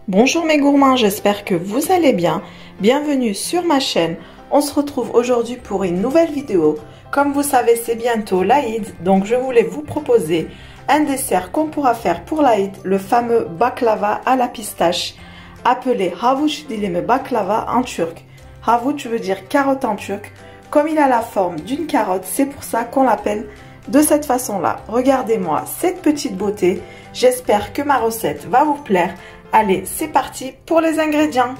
Bonjour mes gourmands, j'espère que vous allez bien. Bienvenue sur ma chaîne. On se retrouve aujourd'hui pour une nouvelle vidéo. Comme vous savez, c'est bientôt l'Aïd, donc je voulais vous proposer un dessert qu'on pourra faire pour l'Aïd, le fameux baklava à la pistache, appelé havuç dilimi baklava en turc. Havuç veut dire carotte en turc. Comme il a la forme d'une carotte, c'est pour ça qu'on l'appelle de cette façon-là. Regardez-moi cette petite beauté. J'espère que ma recette va vous plaire. Allez, c'est parti pour les ingrédients.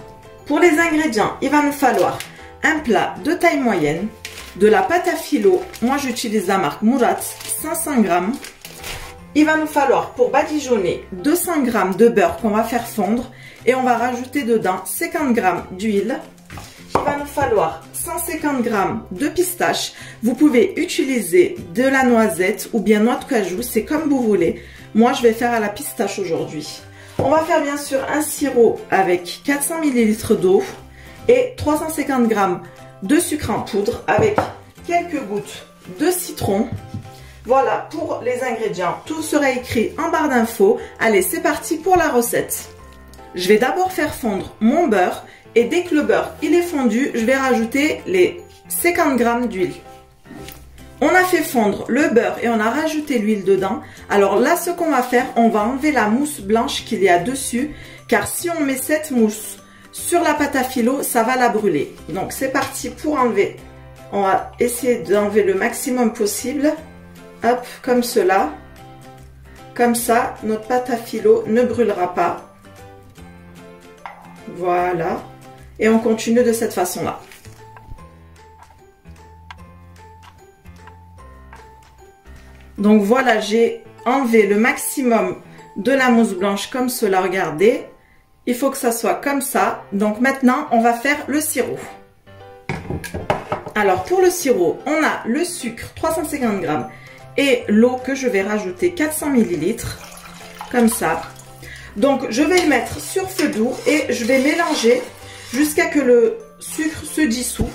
Pour les ingrédients, il va nous falloir un plat de taille moyenne, de la pâte à filo, moi j'utilise la marque Murat, 500 g. Il va nous falloir pour badigeonner 200 g de beurre qu'on va faire fondre et on va rajouter dedans 50 g d'huile. Il va nous falloir 150 g de pistache. Vous pouvez utiliser de la noisette ou bien noix de cajou, c'est comme vous voulez. Moi je vais faire à la pistache aujourd'hui. On va faire bien sûr un sirop avec 400 ml d'eau et 350 g de sucre en poudre avec quelques gouttes de citron. Voilà pour les ingrédients. Tout sera écrit en barre d'infos. Allez, c'est parti pour la recette. Je vais d'abord faire fondre mon beurre et dès que le beurre il est fondu, je vais rajouter les 50 g d'huile. On a fait fondre le beurre et on a rajouté l'huile dedans. Alors là, ce qu'on va faire, on va enlever la mousse blanche qu'il y a dessus. Car si on met cette mousse sur la pâte à filo, ça va la brûler. Donc c'est parti pour enlever. On va essayer d'enlever le maximum possible. Hop, comme cela. Comme ça, notre pâte à filo ne brûlera pas. Voilà. Et on continue de cette façon-là. Donc voilà, j'ai enlevé le maximum de la mousse blanche comme cela, regardez. Il faut que ça soit comme ça. Donc maintenant, on va faire le sirop. Alors pour le sirop, on a le sucre, 350 g, et l'eau que je vais rajouter, 400 ml, comme ça. Donc je vais le mettre sur feu doux et je vais mélanger jusqu'à que le sucre se dissout.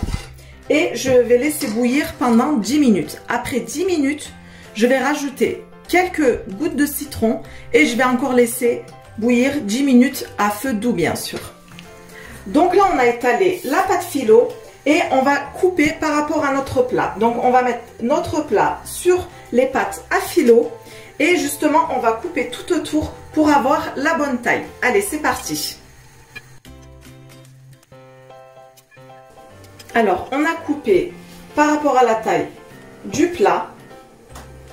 Et je vais laisser bouillir pendant 10 minutes. Après 10 minutes, je vais rajouter quelques gouttes de citron et je vais encore laisser bouillir 10 minutes à feu doux bien sûr. Donc là on a étalé la pâte filo et on va couper par rapport à notre plat. Donc on va mettre notre plat sur les pâtes à filo et justement on va couper tout autour pour avoir la bonne taille. Allez, c'est parti. Alors on a coupé par rapport à la taille du plat.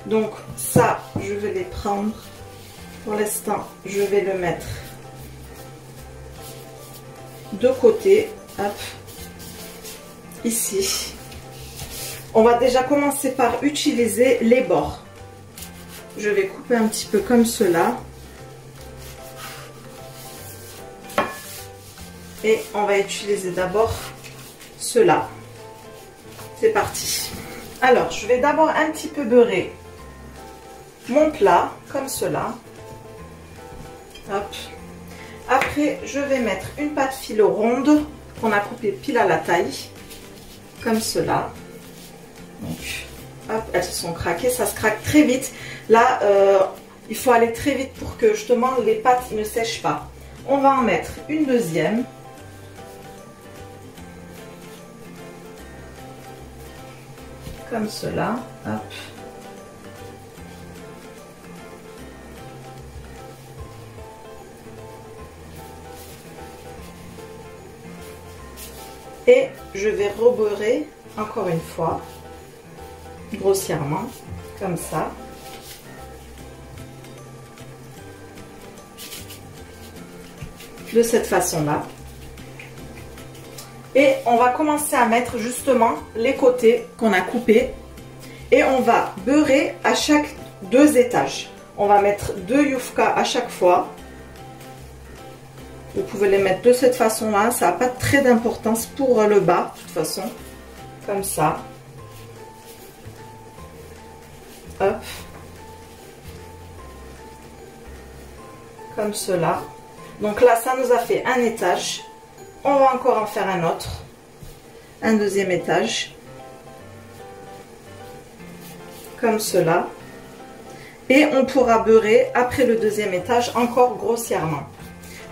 Donc ça, je vais les prendre. Pour l'instant, je vais le mettre de côté. Hop. Ici. On va déjà commencer par utiliser les bords. Je vais couper un petit peu comme cela. Et on va utiliser d'abord cela. C'est parti. Alors, je vais d'abord un petit peu beurrer mon plat, comme cela. Hop. Après, je vais mettre une pâte filo ronde qu'on a coupée pile à la taille, comme cela. Donc, hop, elles se sont craquées, ça se craque très vite. Là, il faut aller très vite pour que justement les pâtes ne sèchent pas. On va en mettre une deuxième. Comme cela. Hop. Et je vais rebeurrer encore une fois, grossièrement, comme ça. De cette façon-là. Et on va commencer à mettre justement les côtés qu'on a coupés. Et on va beurrer à chaque 2 étages. On va mettre 2 yufka à chaque fois. Vous pouvez les mettre de cette façon-là. Ça n'a pas très d'importance pour le bas, de toute façon. Comme ça. Hop. Comme cela. Donc là, ça nous a fait un étage. On va encore en faire un autre. Un deuxième étage. Comme cela. Et on pourra beurrer après le deuxième étage encore grossièrement.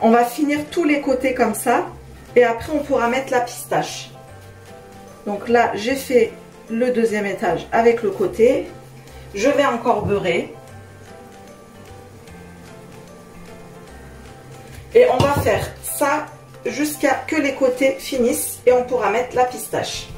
On va finir tous les côtés comme ça. Et après, on pourra mettre la pistache. Donc là, j'ai fait le deuxième étage avec le côté. Je vais encore beurrer. Et on va faire ça jusqu'à que les côtés finissent. Et on pourra mettre la pistache.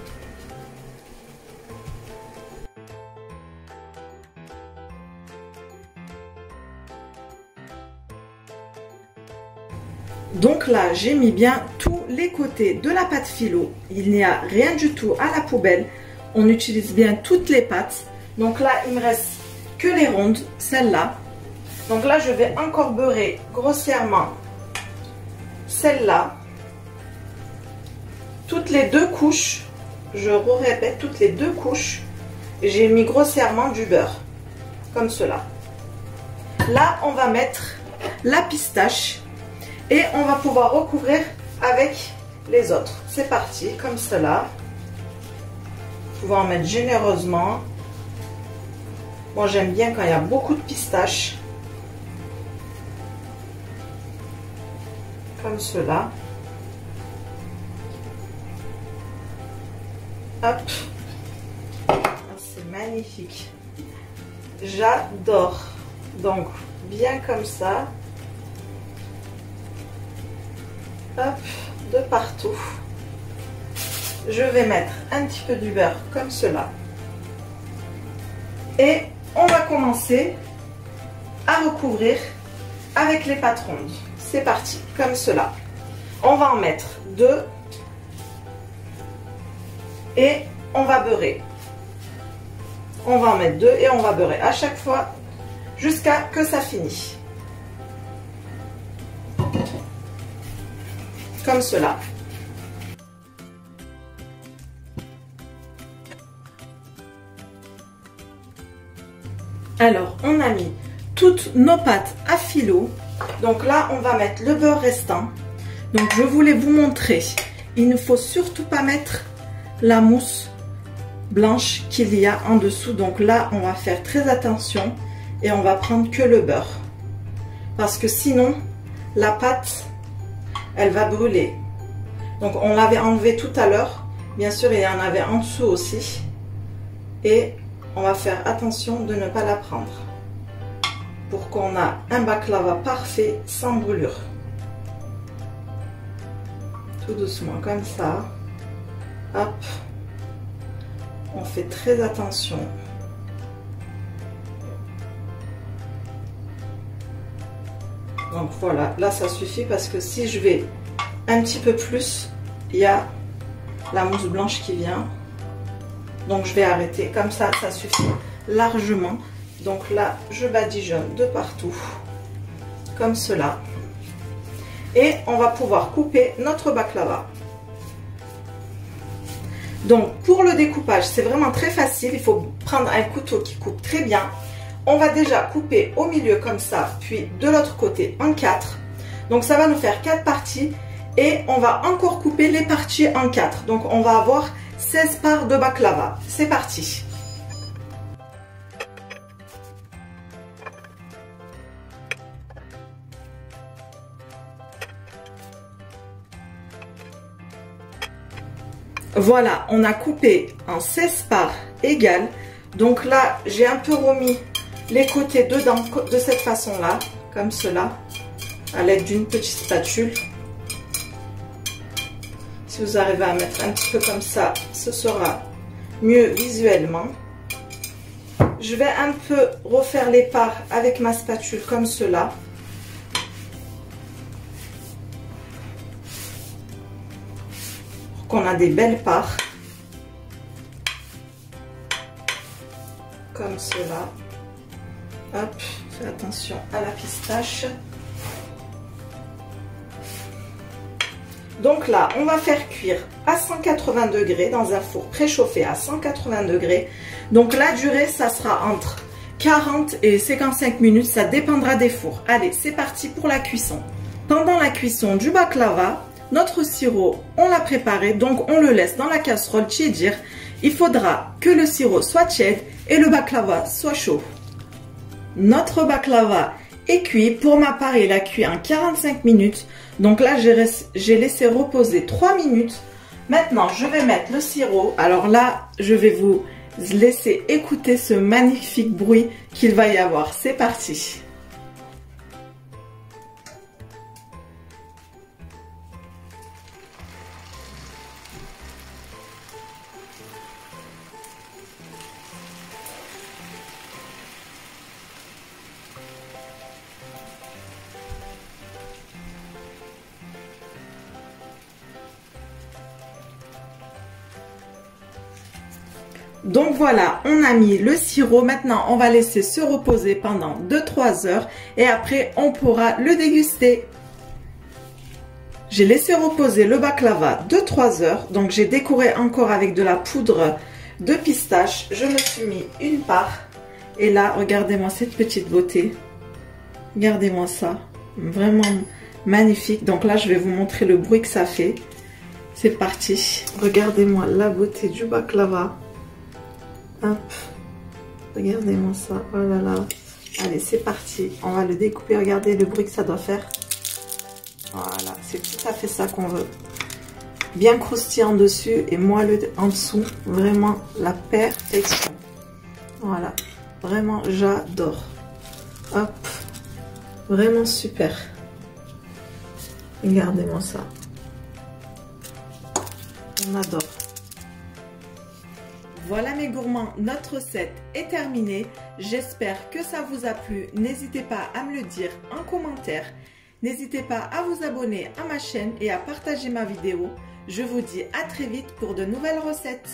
Donc là, j'ai mis bien tous les côtés de la pâte phyllo. Il n'y a rien du tout à la poubelle. On utilise bien toutes les pâtes. Donc là, il me reste que les rondes, celle-là. Donc là, je vais encore beurrer grossièrement celle-là. Toutes les deux couches, je répète, toutes les deux couches, j'ai mis grossièrement du beurre, comme cela. Là, on va mettre la pistache. Et on va pouvoir recouvrir avec les autres. C'est parti, comme cela. Vous pouvez en mettre généreusement. Moi, j'aime bien quand il y a beaucoup de pistaches. Comme cela. Hop. C'est magnifique. J'adore. Donc, bien comme ça. Hop, de partout. Je vais mettre un petit peu du beurre comme cela. Et on va commencer à recouvrir avec les pâtes rondes. C'est parti, comme cela. On va en mettre 2. Et on va beurrer. On va en mettre 2 et on va beurrer à chaque fois jusqu'à que ça finisse. Comme cela. Alors, on a mis toutes nos pâtes à phyllo. Donc là, on va mettre le beurre restant. Donc, je voulais vous montrer. Il ne faut surtout pas mettre la mousse blanche qu'il y a en dessous. Donc là, on va faire très attention et on va prendre que le beurre. Parce que sinon, la pâte, elle va brûler. Donc on l'avait enlevé tout à l'heure. Bien sûr, il y en avait en dessous aussi. Et on va faire attention de ne pas la prendre. Pour qu'on ait un baklava parfait sans brûlure. Tout doucement comme ça. Hop. On fait très attention. Donc voilà, là ça suffit parce que si je vais un petit peu plus, il y a la mousse blanche qui vient. Donc je vais arrêter, comme ça, ça suffit largement. Donc là, je badigeonne de partout, comme cela. Et on va pouvoir couper notre baklava. Donc pour le découpage, c'est vraiment très facile. Il faut prendre un couteau qui coupe très bien. On va déjà couper au milieu comme ça, puis de l'autre côté en 4. Donc ça va nous faire 4 parties. Et on va encore couper les parties en 4. Donc on va avoir 16 parts de baklava. C'est parti. Voilà, on a coupé en 16 parts égales. Donc là, j'ai un peu remis les côtés dedans de cette façon-là, comme cela, à l'aide d'une petite spatule. Si vous arrivez à mettre un petit peu comme ça, ce sera mieux visuellement. Je vais un peu refaire les parts avec ma spatule comme cela. Pour qu'on a des belles parts. Comme cela. Hop, fais attention à la pistache. Donc là, on va faire cuire à 180 degrés dans un four préchauffé à 180 degrés. Donc la durée, ça sera entre 40 et 55 minutes, ça dépendra des fours. Allez, c'est parti pour la cuisson. Pendant la cuisson du baklava, notre sirop, on l'a préparé, donc on le laisse dans la casserole tiédir. Il faudra que le sirop soit tiède et le baklava soit chaud. Notre baklava est cuit. Pour ma part, il a cuit en 45 minutes. Donc là, j'ai laissé reposer 3 minutes. Maintenant, je vais mettre le sirop. Alors là, je vais vous laisser écouter ce magnifique bruit qu'il va y avoir. C'est parti. Donc voilà, on a mis le sirop. Maintenant, on va laisser se reposer pendant 2-3 heures et après, on pourra le déguster. J'ai laissé reposer le baklava 2-3 heures. Donc, j'ai décoré encore avec de la poudre de pistache. Je me suis mis une part. Et là, regardez-moi cette petite beauté. Regardez-moi ça. Vraiment magnifique. Donc là, je vais vous montrer le bruit que ça fait. C'est parti. Regardez-moi la beauté du baklava. Hop, regardez-moi ça, oh là là. Allez, c'est parti, on va le découper, regardez le bruit que ça doit faire. Voilà, c'est tout à fait ça qu'on veut. Bien croustillant dessus et moelleux en dessous, vraiment la perfection. Voilà, vraiment j'adore. Hop, vraiment super. Regardez-moi ça. On adore. Voilà mes gourmands, notre recette est terminée. J'espère que ça vous a plu. N'hésitez pas à me le dire en commentaire. N'hésitez pas à vous abonner à ma chaîne et à partager ma vidéo. Je vous dis à très vite pour de nouvelles recettes.